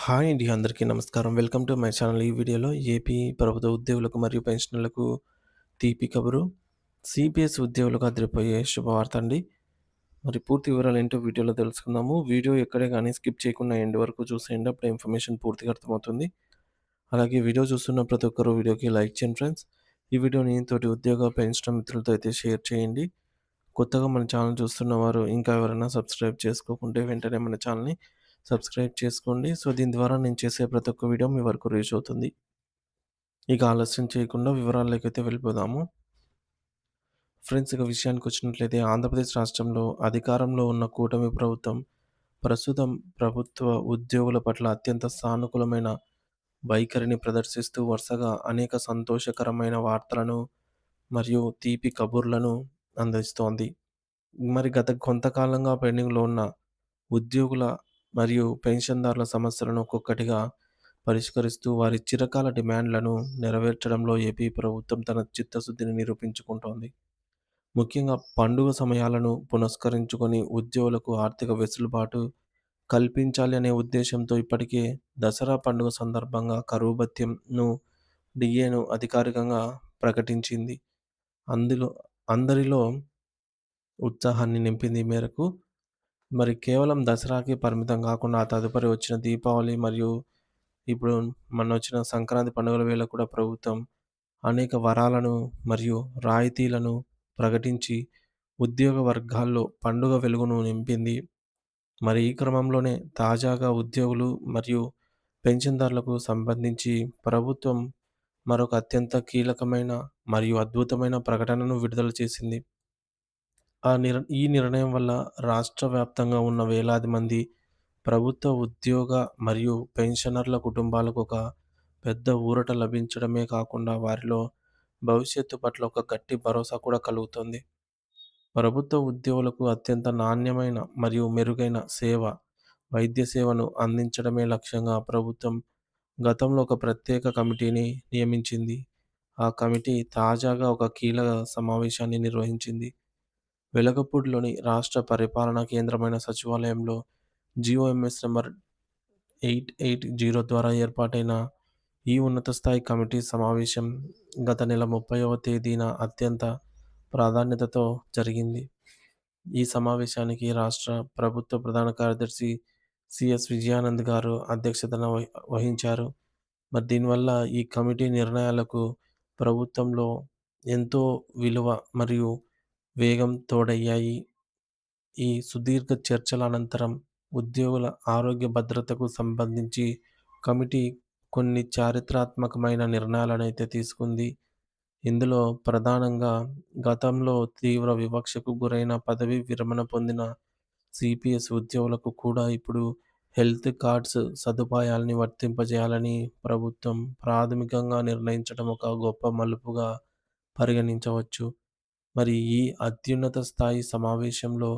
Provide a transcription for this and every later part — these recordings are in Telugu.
హాయ్ అండి. అందరికీ నమస్కారం. Welcome to my channel. ఈ వీడియోలో ఏపీ ప్రభుత్వ ఉద్యోగులకు మరియు పెన్షనర్లకు తీపి కబురు. సిపిఎస్ ఉద్యోగులకు అదిరిపోయే శుభవార్త అండి. మరి పూర్తి వివరాలు ఏంటో వీడియోలో తెలుసుకుందాము. వీడియో ఎక్కడే గాని స్కిప్ చేయకుండా ఎండ్ వరకు చూసేయండి. అప్పుడే ఇన్ఫర్మేషన్ పూర్తిగా అర్థమవుతుంది. అలాగే వీడియో చూస్తున్న ప్రతి ఒక్కరు వీడియోకి లైక్ చేయండి ఫ్రెండ్స్. ఈ వీడియోని తోటి ఉద్యోగ, పెన్షనర్ మిత్రులతో అయితే షేర్ చేయండి. కొత్తగా మన ఛానల్ చూస్తున్నవారు ఇంకా ఎవరైనా సబ్స్క్రైబ్ చేసుకోకుంటే వెంటనే మన ఛానల్‌ని సబ్స్క్రైబ్ చేసుకోండి. సో, దీని ద్వారా నేను చేసే ప్రతి ఒక్క వీడియో మీ వరకు రీచ్ అవుతుంది. ఇక ఆలస్యం చేయకుండా వివరాల్లోకైతే వెళ్ళిపోదాము. ఫ్రెండ్స్, ఇక విషయానికొచ్చినట్లయితే ఆంధ్రప్రదేశ్ రాష్ట్రంలో అధికారంలో ఉన్న కూటమి ప్రభుత్వం ప్రస్తుతం ప్రభుత్వ ఉద్యోగుల పట్ల అత్యంత సానుకూలమైన వైఖరిని ప్రదర్శిస్తూ వరుసగా అనేక సంతోషకరమైన వార్తలను మరియు తీపి కబుర్లను అందిస్తోంది. మరి గత కొంతకాలంగా పెండింగ్‌లో ఉన్న ఉద్యోగుల మరియు పెన్షన్‌దారుల సమస్యలను ఒక్కొక్కటిగా పరిష్కరిస్తూ వారి చిరకాల డిమాండ్‌లను నెరవేర్చడంలో ఏపీ ప్రభుత్వం తన చిత్తశుద్ధిని నిరూపించుకుంటోంది. ముఖ్యంగా పండుగ సమయాలను పురస్కరించుకొని ఉద్యోగులకు ఆర్థిక వెసులుబాటు కల్పించాలి అనే ఉద్దేశ్యంతో ఇప్పటికే దసరా పండుగ సందర్భంగా కరువు భత్యంను డీఏను అధికారికంగా ప్రకటించింది. అందులో అందరిలో ఉత్సాహాన్ని నింపింది. ఈ మేరకు మరి కేవలం దసరాకి పరిమితం కాకుండా ఆ తదుపరి వచ్చిన దీపావళి మరియు ఇప్పుడు మొన్నొచ్చిన సంక్రాంతి పండుగల వేళ కూడా ప్రభుత్వం అనేక వరాలను మరియు రాయితీలను ప్రకటించి ఉద్యోగ వర్గాల్లో పండుగ వెలుగును నింపింది. మరి ఈ క్రమంలోనే తాజాగా ఉద్యోగులు మరియు పెన్షన్దారులకు సంబంధించి ప్రభుత్వం మరొక అత్యంత కీలకమైన మరియు అద్భుతమైన ప్రకటనను విడుదల చేసింది. ఈ నిర్ణయం వల్ల రాష్ట్ర వ్యాప్తంగా ఉన్న వేలాది మంది ప్రభుత్వ ఉద్యోగ మరియు పెన్షనర్ల కుటుంబాలకు ఒక పెద్ద ఊరట లభించడమే కాకుండా వారిలో భవిష్యత్తు పట్ల ఒక గట్టి భరోసా కూడా కలుగుతుంది. ప్రభుత్వ ఉద్యోగులకు అత్యంత నాణ్యమైన మరియు మెరుగైన వైద్య సేవను అందించడమే లక్ష్యంగా ప్రభుత్వం గతంలో ఒక ప్రత్యేక కమిటీని నియమించింది. ఆ కమిటీ తాజాగా ఒక కీలక సమావేశాన్ని నిర్వహించింది. వెలగపూడిలోని రాష్ట్ర పరిపాలనా కేంద్రమైన సచివాలయంలో జీఓఎంఎస్ నంబర్ 880 ద్వారా ఏర్పాటైన ఈ ఉన్నత స్థాయి కమిటీ సమావేశం గత నెల 30వ తేదీన అత్యంత ప్రాధాన్యతతో జరిగింది. ఈ సమావేశానికి రాష్ట్ర ప్రభుత్వ ప్రధాన కార్యదర్శి సిఎస్ విజయానంద్ గారు అధ్యక్షతన వహించారు. మరి దీనివల్ల ఈ కమిటీ నిర్ణయాలకు ప్రభుత్వంలో ఎంతో విలువ మరియు వేగం తోడయ్యాయి. ఈ సుదీర్ఘ చర్చల అనంతరం ఉద్యోగుల ఆరోగ్య భద్రతకు సంబంధించి కమిటీ కొన్ని చారిత్రాత్మకమైన నిర్ణయాలనైతే తీసుకుంది. ఇందులో ప్రధానంగా గతంలో తీవ్ర వివక్షకు గురైన పదవీ విరమణ పొందిన సిపిఎస్ ఉద్యోగులకు కూడా ఇప్పుడు హెల్త్ కార్డ్స్ సదుపాయాల్ని వర్తింపజేయాలని ప్రభుత్వం ప్రాథమికంగా నిర్ణయించడం ఒక గొప్ప మలుపుగా పరిగణించవచ్చు. మరి ఈ అత్యున్నత స్థాయి సమావేశంలో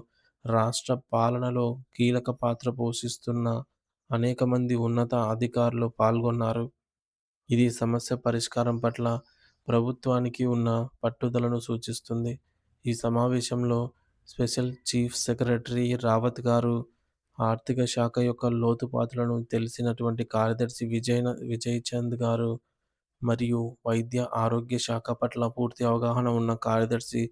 రాష్ట్ర పాలనలో కీలక పాత్ర పోషిస్తున్న అనేక మంది ఉన్నత అధికారులు పాల్గొన్నారు. ఇది సమస్య పరిష్కారం పట్ల ప్రభుత్వానికి ఉన్న పట్టుదలను సూచిస్తుంది. ఈ సమావేశంలో స్పెషల్ చీఫ్ సెక్రటరీ రావత్ గారు, ఆర్థిక శాఖ యొక్క లోతుపాతులను తెలిసినటువంటి కార్యదర్శి విజయ్ చంద్ గారు మరియు వైద్య ఆరోగ్య శాఖ పట్ల పూర్తి అవగాహన ఉన్న కార్యదర్శి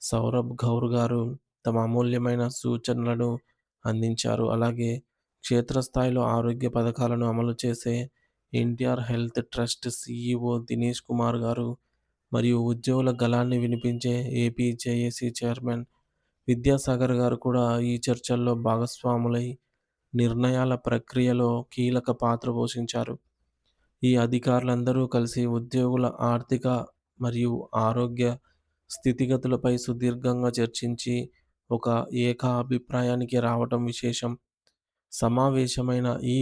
సౌరభ్ గౌర్ గారు తమ అమూల్యమైన సూచనలను అందించారు. అలాగే క్షేత్రస్థాయిలో ఆరోగ్య పథకాలను అమలు చేసే NTR health trust CEO Dinesh Kumar గారు మరియు ఉద్యోగుల గళాన్ని వినిపించే ఏపీ జేఏసీ చైర్మన్ విద్యాసాగర్ గారు కూడా ఈ చర్చల్లో భాగస్వాములై నిర్ణయాల ప్రక్రియలో కీలక పాత్ర పోషించారు. ఈ అధికారులందరూ కలిసి ఉద్యోగుల ఆర్థిక మరియు ఆరోగ్య స్థితిగతులపై సుదీర్ఘంగా చర్చించి ఒక ఏకాభిప్రాయానికి రావటం విశేషం. సమావేశమైన ఈ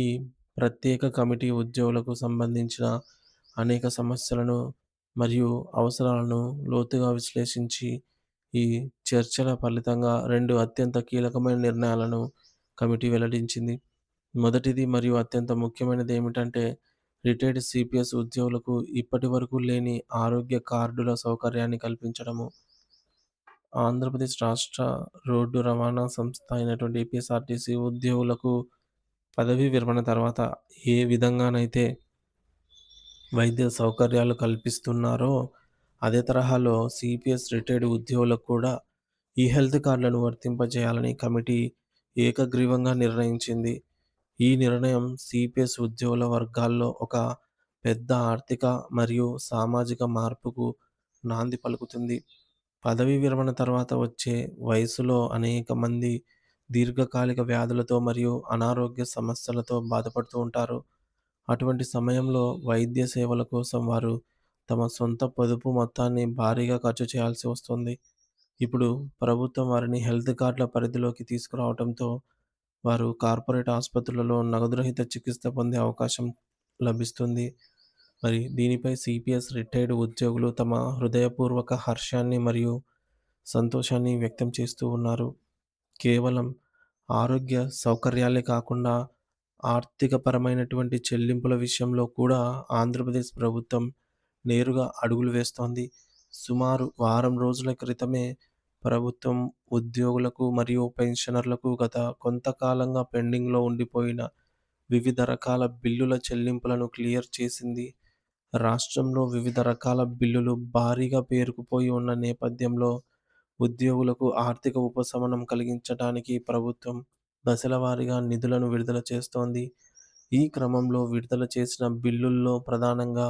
ప్రత్యేక కమిటీ ఉద్యోగులకు సంబంధించిన అనేక సమస్యలను మరియు అవసరాలను లోతుగా విశ్లేషించి ఈ చర్చల ఫలితంగా 2 అత్యంత కీలకమైన నిర్ణయాలను కమిటీ వెల్లడించింది. మొదటిది మరియు అత్యంత ముఖ్యమైనది ఏమిటంటే రిటైర్డ్ సిపిఎస్ ఉద్యోగులకు ఇప్పటివరకు లేని ఆరోగ్య కార్డుల సౌకర్యాన్ని కల్పించడము. ఆంధ్రప్రదేశ్ రాష్ట్ర రోడ్డు రవాణా సంస్థ అయినటువంటి ఏపీఎస్ఆర్టీసీ ఉద్యోగులకు పదవీ విరమణ తర్వాత ఏ విధంగానైతే వైద్య సౌకర్యాలు కల్పిస్తున్నారో, అదే తరహాలో సీపీఎస్ రిటైర్డ్ ఉద్యోగులకు కూడా ఈ హెల్త్ కార్డులను వర్తింపజేయాలని కమిటీ ఏకగ్రీవంగా నిర్ణయించింది. ఈ నిర్ణయం సీపీఎస్ ఉద్యోగుల వర్గాల్లో ఒక పెద్ద ఆర్థిక మరియు సామాజిక మార్పుకు నాంది పలుకుతుంది. పదవీ విరమణ తర్వాత వచ్చే వయసులో అనేక మంది దీర్ఘకాలిక వ్యాధులతో మరియు అనారోగ్య సమస్యలతో బాధపడుతూ ఉంటారు. అటువంటి సమయంలో వైద్య సేవల కోసం వారు తమ సొంత పొదుపు మొత్తాన్ని భారీగా ఖర్చు చేయాల్సి వస్తుంది. ఇప్పుడు ప్రభుత్వం వారిని హెల్త్ కార్డుల పరిధిలోకి తీసుకురావడంతో వారు కార్పొరేట్ ఆసుపత్రులలో నగదురహిత చికిత్స పొందే అవకాశం లభిస్తుంది. మరి దీనిపై సిపిఎస్ రిటైర్డ్ ఉద్యోగులు తమ హృదయపూర్వక హర్షాన్ని మరియు సంతోషాన్ని వ్యక్తం చేస్తూ ఉన్నారు. కేవలం ఆరోగ్య సౌకర్యాలే కాకుండా ఆర్థికపరమైనటువంటి చెల్లింపుల విషయంలో కూడా ఆంధ్రప్రదేశ్ ప్రభుత్వం నేరుగా అడుగులు వేస్తోంది. సుమారు వారం రోజుల క్రితమే ప్రభుత్వం ఉద్యోగులకు మరియు పెన్షనర్లకు గత కొంతకాలంగా పెండింగ్‌లో ఉండిపోయిన వివిధ రకాల బిల్లుల చెల్లింపులను క్లియర్ చేసింది. రాష్ట్రంలో వివిధ రకాల బిల్లులు భారీగా పేరుకుపోయి ఉన్న నేపథ్యంలో ఉద్యోగులకు ఆర్థిక ఉపశమనం కలిగించడానికి ప్రభుత్వం దశలవారీగా నిధులను విడుదల చేస్తోంది. ఈ క్రమంలో విడుదల చేసిన బిల్లుల్లో ప్రధానంగా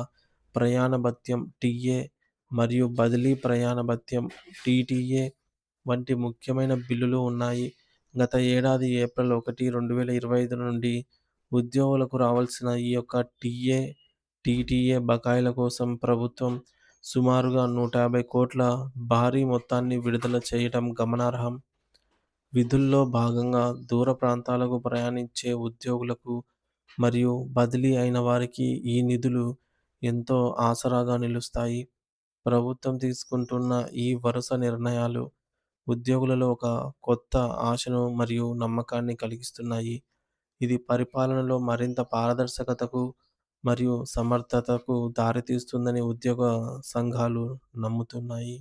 ప్రయాణ భత్యం టీఏ మరియు బదిలీ ప్రయాణ భత్యం టీటీఏ వంటి ముఖ్యమైన బిల్లులు ఉన్నాయి. గత ఏడాది ఏప్రిల్ 1, 2025 నుండి ఉద్యోగులకు రావాల్సిన ఈ యొక్క టీఏ, టీటీఏ బకాయిల కోసం ప్రభుత్వం సుమారుగా 150 కోట్ల భారీ మొత్తాన్ని విడుదల చేయటం గమనార్హం. విధుల్లో భాగంగా దూర ప్రాంతాలకు ప్రయాణించే ఉద్యోగులకు మరియు బదిలీ అయిన వారికి ఈ నిధులు ఎంతో ఆసరాగా నిలుస్తాయి. ప్రభుత్వం తీసుకుంటున్న ఈ వరుస నిర్ణయాలు ఉద్యోగులలో ఒక కొత్త ఆశను మరియు నమ్మకాన్ని కలిగిస్తున్నాయి. ఇది పరిపాలనలో మరింత పారదర్శకతకు మరియు సమర్థతకు దారితీస్తుందని ఉద్యోగ సంఘాలు నమ్ముతున్నాయి.